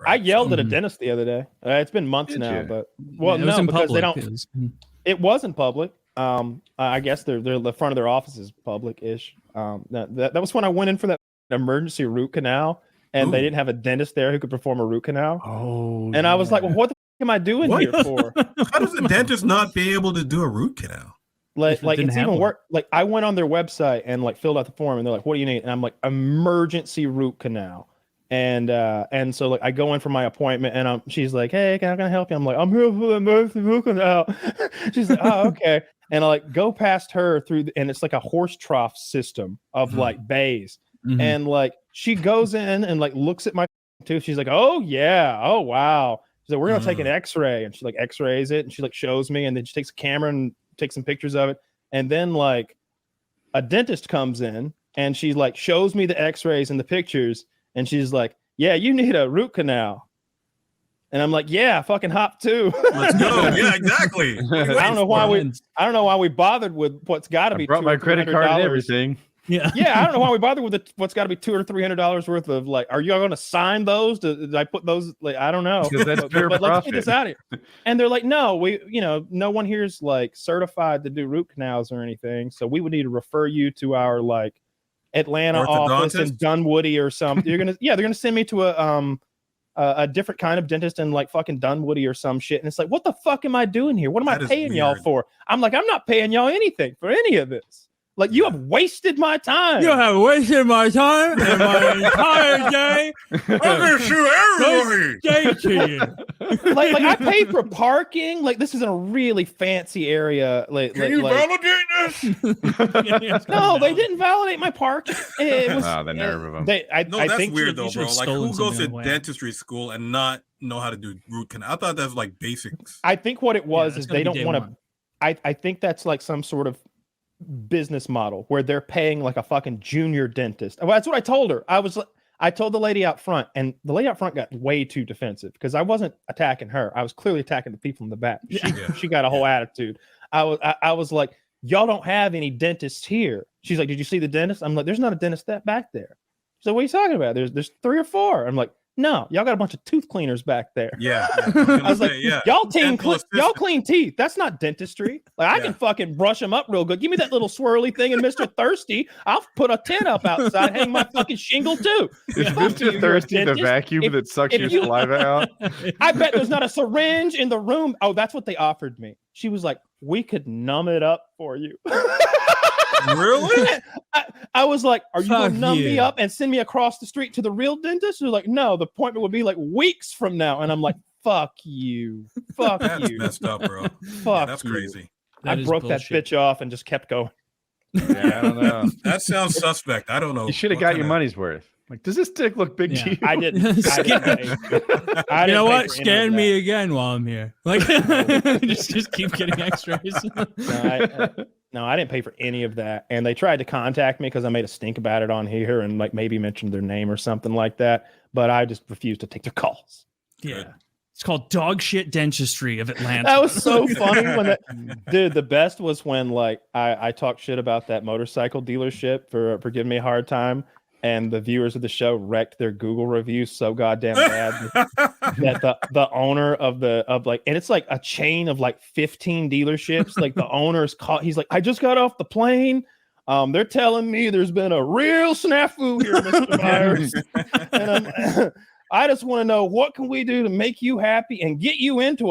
I yelled at a dentist the other day. It's been months now, but no, because they don't. It wasn't public. I guess the front of their office is public-ish. That was when I went in for that emergency root canal, and they didn't have a dentist there who could perform a root canal. Oh, and I was like, well, what the f am I doing here for? How does a dentist not be able to do a root canal? Like it's even worse. Like I went on their website and like filled out the form, and they're like, "What do you need?" And I'm like, "Emergency root canal." And so like I go in for my appointment, and she's like, "Hey, can I help you?" I'm like, "I'm here for the emergency root canal." She's like, "Oh, okay." And I like go past her through, and it's like a horse trough system of like bays, and like she goes in and like looks at my tooth. She's like, "Oh yeah, oh wow." She's like, "We're gonna take an X-ray," and she like X-rays it, and she like shows me, and then she takes a camera and take some pictures of it, and then like a dentist comes in and she like shows me the X-rays and the pictures, and she's like, "Yeah, you need a root canal." And I'm like, "Yeah, fucking hop too." Let's go. Yeah, exactly. I don't know why we bothered with what's got to be. I brought my credit card and everything. Yeah, I don't know why we bothered with what's got to be $200 or $300 worth of like. Are you going to sign those? Did I put those? Like, I don't know. But let's get this out of here. And they're like, "No, no one here's like certified to do root canals or anything. So we would need to refer you to our like Atlanta office in Dunwoody or something." They're gonna send me to a different kind of dentist in like fucking Dunwoody or some shit. And it's like, what the fuck am I doing here? What am I paying y'all for? I'm like, I'm not paying y'all anything for any of this. Like, you have wasted my time. You have wasted my time and my entire day. I'm gonna shoot everybody. like I paid for parking. Like, this is in a really fancy area. Can you validate this? No, they didn't validate my parking. It was the nerve of them. That's think weird though, bro. Like, who goes to dentistry school and not know how to do root canal? I thought that's like basics. I think what it was is they don't want to. I think that's like some sort of business model where they're paying like a fucking junior dentist. Well, that's what I told her. I told the lady out front, and the lady out front got way too defensive because I wasn't attacking her. I was clearly attacking the people in the back. She got a whole attitude. I was like, "Y'all don't have any dentists here." She's like, "Did you see the dentist?" I'm like, "There's not a dentist back there." So what are you talking about? There's 3 or 4. I'm like, "No, y'all got a bunch of tooth cleaners back there." Yeah. I was like, y'all clean teeth. That's not dentistry. Like, I can fucking brush them up real good. Give me that little swirly thing and Mr. Thirsty. I'll put a tent up outside, hang my fucking shingle too. Is Mr. Thirsty the vacuum that sucks your saliva out? I bet there's not a syringe in the room. Oh, that's what they offered me. She was like, "We could numb it up for you." Really? I was like, "Are you going to numb me up and send me across the street to the real dentist?" They're like, "No, the appointment would be like weeks from now." And I'm like, "Fuck you. Fuck that's you." Messed up, bro. Fuck that's you. crazy. I broke that bitch off and just kept going. Yeah, I don't know. That sounds suspect. I don't know. You should have got your money's worth. Like, does this dick look big to you? I didn't. You know what? Scan me again while I'm here. Like, just keep getting X-rays. No, I didn't pay for any of that. And they tried to contact me because I made a stink about it on here and like maybe mentioned their name or something like that. But I just refused to take their calls. Yeah. It's called Dog Shit Dentistry of Atlanta. That was so funny when dude, the best was when like I talked shit about that motorcycle dealership for giving me a hard time. And the viewers of the show wrecked their Google reviews so goddamn bad that the owner of and it's like a chain of like 15 dealerships. Like the owner's caught. He's like, "I just got off the plane. They're telling me there's been a real snafu here, Mr. Myers. And I just want to know, what can we do to make you happy and get you onto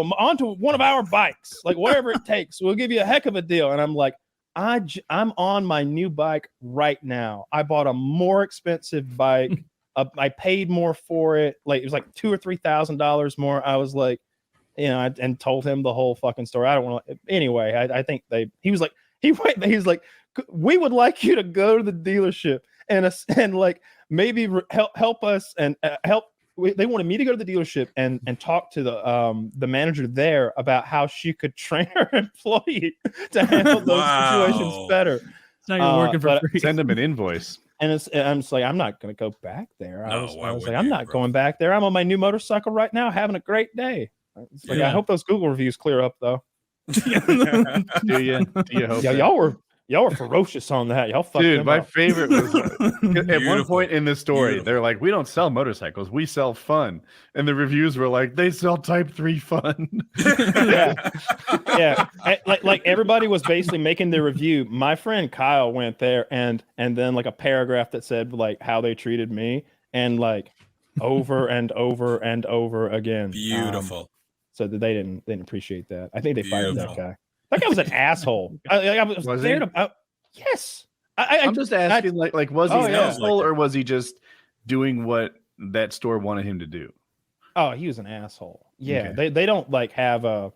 one of our bikes? Like whatever it takes. We'll give you a heck of a deal." And I'm like, I'm on my new bike right now. I bought a more expensive bike. I paid more for it. Like it was like $2,000 or $3,000 more. I was like, and told him the whole fucking story. I don't want to. Anyway, I think he was like, "We would like you to go to the dealership and like maybe help us and help." They wanted me to go to the dealership and talk to the manager there about how she could train her employee to handle those situations better. It's not even working for free. Send them an invoice. And I'm just like, I'm not going to go back there. I was like, I'm not going back there. I'm on my new motorcycle right now, having a great day. Like, I hope those Google reviews clear up though. Do you hope? Yeah, y'all were y'all were ferocious on that. Y'all fucked Dude, them my up. favorite was at one point in the story, Beautiful. they're like, we don't sell motorcycles, we sell fun. And the reviews were like, they sell Type 3 fun. Yeah. Like everybody was basically making their review. My friend Kyle went there and then like a paragraph that said like how they treated me and like over and over and over again. Beautiful. So that they didn't appreciate that. I think they fired that Beautiful. guy. That guy was an asshole. I was there to. Yes. I'm just asking, like, was he an yeah. asshole or was he just doing what that store wanted him to do? Oh, he was an asshole. Yeah, Okay. they don't like have a.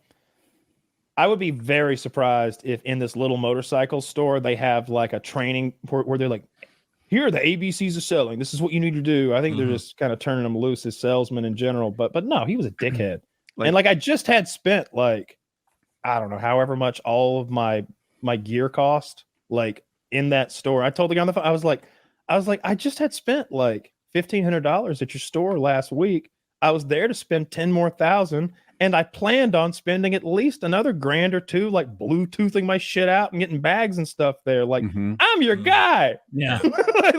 I would be very surprised if in this little motorcycle store they have like a training where they're like, here are the ABCs of selling. This is what you need to do. I think they're just kind of turning them loose as salesmen in general. But no, he was a dickhead. And like I just had spent like, I don't know, however much all of my gear cost, like in that store. I told the guy on the phone, I was like, I just had spent like $1,500 at your store last week. I was there to spend 10 more thousand, and I planned on spending at least another $1,000 or $2, like Bluetoothing my shit out and getting bags and stuff there. Like, I'm your guy. Yeah. like,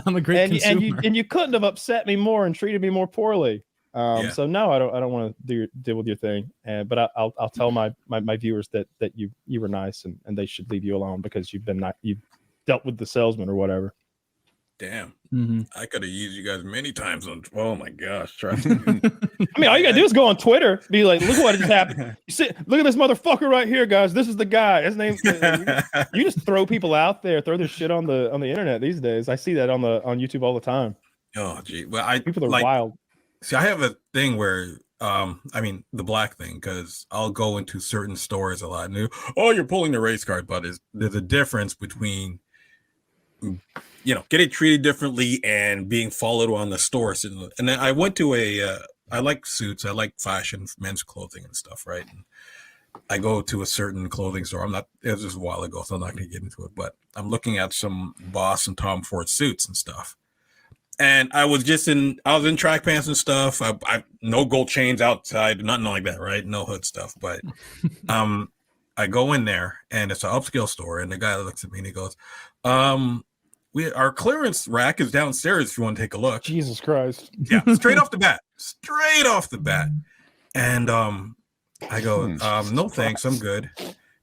I'm a great consumer. and you couldn't have upset me more and treated me more poorly. So no, I don't want to deal with your thing. But I'll tell my viewers that you were nice and they should leave you alone because you've dealt with the salesman or whatever. Damn. I could have used you guys many times on. Oh my gosh, trust me. I mean, all you gotta do is go on Twitter, be like, look what just happened. You see, look at this motherfucker right here, guys. This is the guy. His name. You just throw people out there, throw their shit on the internet these days. I see that on YouTube all the time. Oh gee, well, People are like, wild. See, I have a thing where, I mean, the black thing, because I'll go into certain stores a lot. And you're pulling the race card, but there's a difference between, getting treated differently and being followed on the store. And then I went to I like suits, I like fashion, men's clothing and stuff, right? And I go to a certain clothing store. It was just a while ago, so I'm not going to get into it, but I'm looking at some Boss and Tom Ford suits and stuff. And I was in track pants and stuff. I no gold chains outside, nothing like that, right? No hood stuff. But I go in there and it's an upscale store, and the guy looks at me and he goes, our clearance rack is downstairs if you want to take a look. Jesus Christ. Yeah, straight off the bat. And I go, no thanks, I'm good.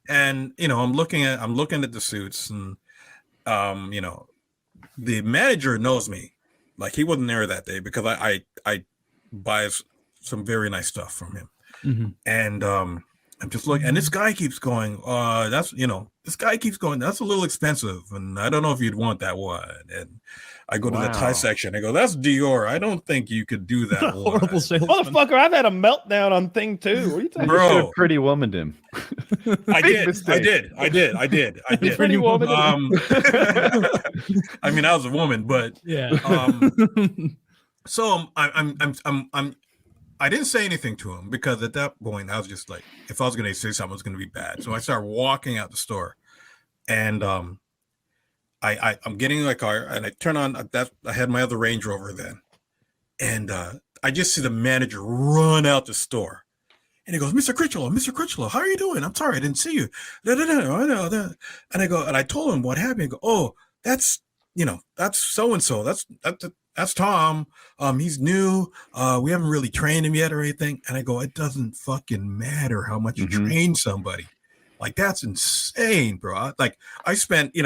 And I'm looking at the suits, and the manager knows me. Like, he wasn't there that day because I buy some very nice stuff from him. And I'm just looking, and this guy keeps going, that's a little expensive, and I don't know if you'd want that one. And I go to the tie section, I go, that's Dior. I don't think you could do that one. Horrible salesman. Motherfucker, I've had a meltdown on thing too. What are you talking Bro. about? Pretty womaned him. I did. Pretty woman. I mean, I was a woman, but Yeah. So I didn't say anything to him because at that point I was just like, if I was going to say something, it was going to be bad. So I started walking out the store, and I'm getting in my car, and I turn on that. I had my other Range Rover then, and I just see the manager run out the store. And he goes, Mr. Critchlow, how are you doing? I'm sorry, I didn't see you. And I go, and I told him what happened. I go, oh, that's so-and-so. That's Tom. He's new. We haven't really trained him yet or anything. And I go, it doesn't fucking matter how much you train somebody. Like, that's insane, bro. I spent,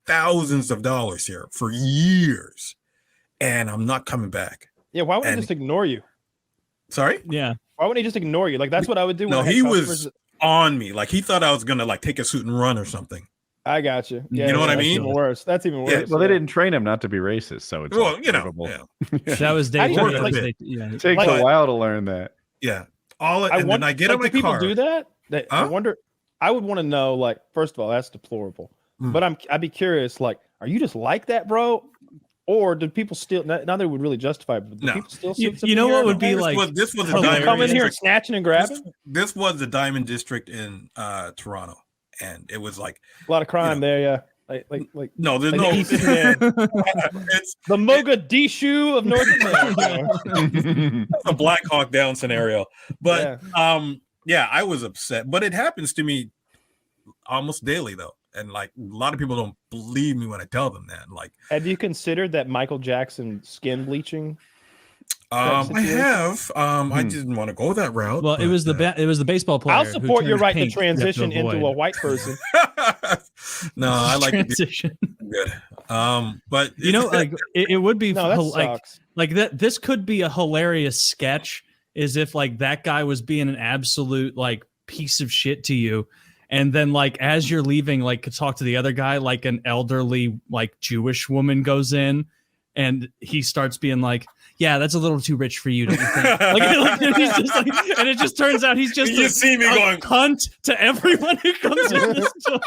thousands of dollars here for years, and I'm not coming back. Yeah, why would he just ignore you? Sorry? Yeah. Why wouldn't he just ignore you? Like, that's what I would do. No, he was on me. Like, he thought I was gonna take a suit and run or something. I got you. Yeah, you know what I mean? Even worse. That's even worse. Yeah, well, they didn't train him not to be racist, so it's That was day one. It takes a while to learn that. Yeah. Then I get in my people car. Do that? I wonder. I would want to know. Like, first of all, that's deplorable. But I'd be curious. Like, are you just like that, bro? Or did people still? Now they would really justify it. But do people still? You know what would be like? This was a Diamond come in here snatching and grabbing. This was the Diamond District in Toronto, and it was like a lot of crime there. Yeah. Like no, there's no. It's the Mogadishu of North America. A Black Hawk Down scenario, but yeah, I was upset. But it happens to me almost daily, though. and like a lot of people don't believe me when I tell them that. Like, have you considered that Michael Jackson skin bleaching? I have. I didn't want to go that route. Well, it was the baseball player. I'll support your turned right to pink transition you have to into a avoid. white person. No, I like transition. to be good. But You know, like it would be No, that like sucks. that. This could be a hilarious sketch. Is if like that guy was being an absolute like piece of shit to you, and then like as you're leaving, like to talk to the other guy, like an elderly like Jewish woman goes in, and he starts being like, "Yeah, that's a little too rich for you, don't you think?" like he's just like, and it just turns out he's just You see me going cunt to everyone who comes in the store.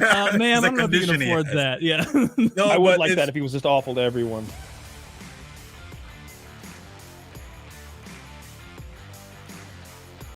Yeah, Ma'am, it's I don't know if you can conditioning. afford that. Yeah. No, I would but like it's- that if he was just awful to everyone.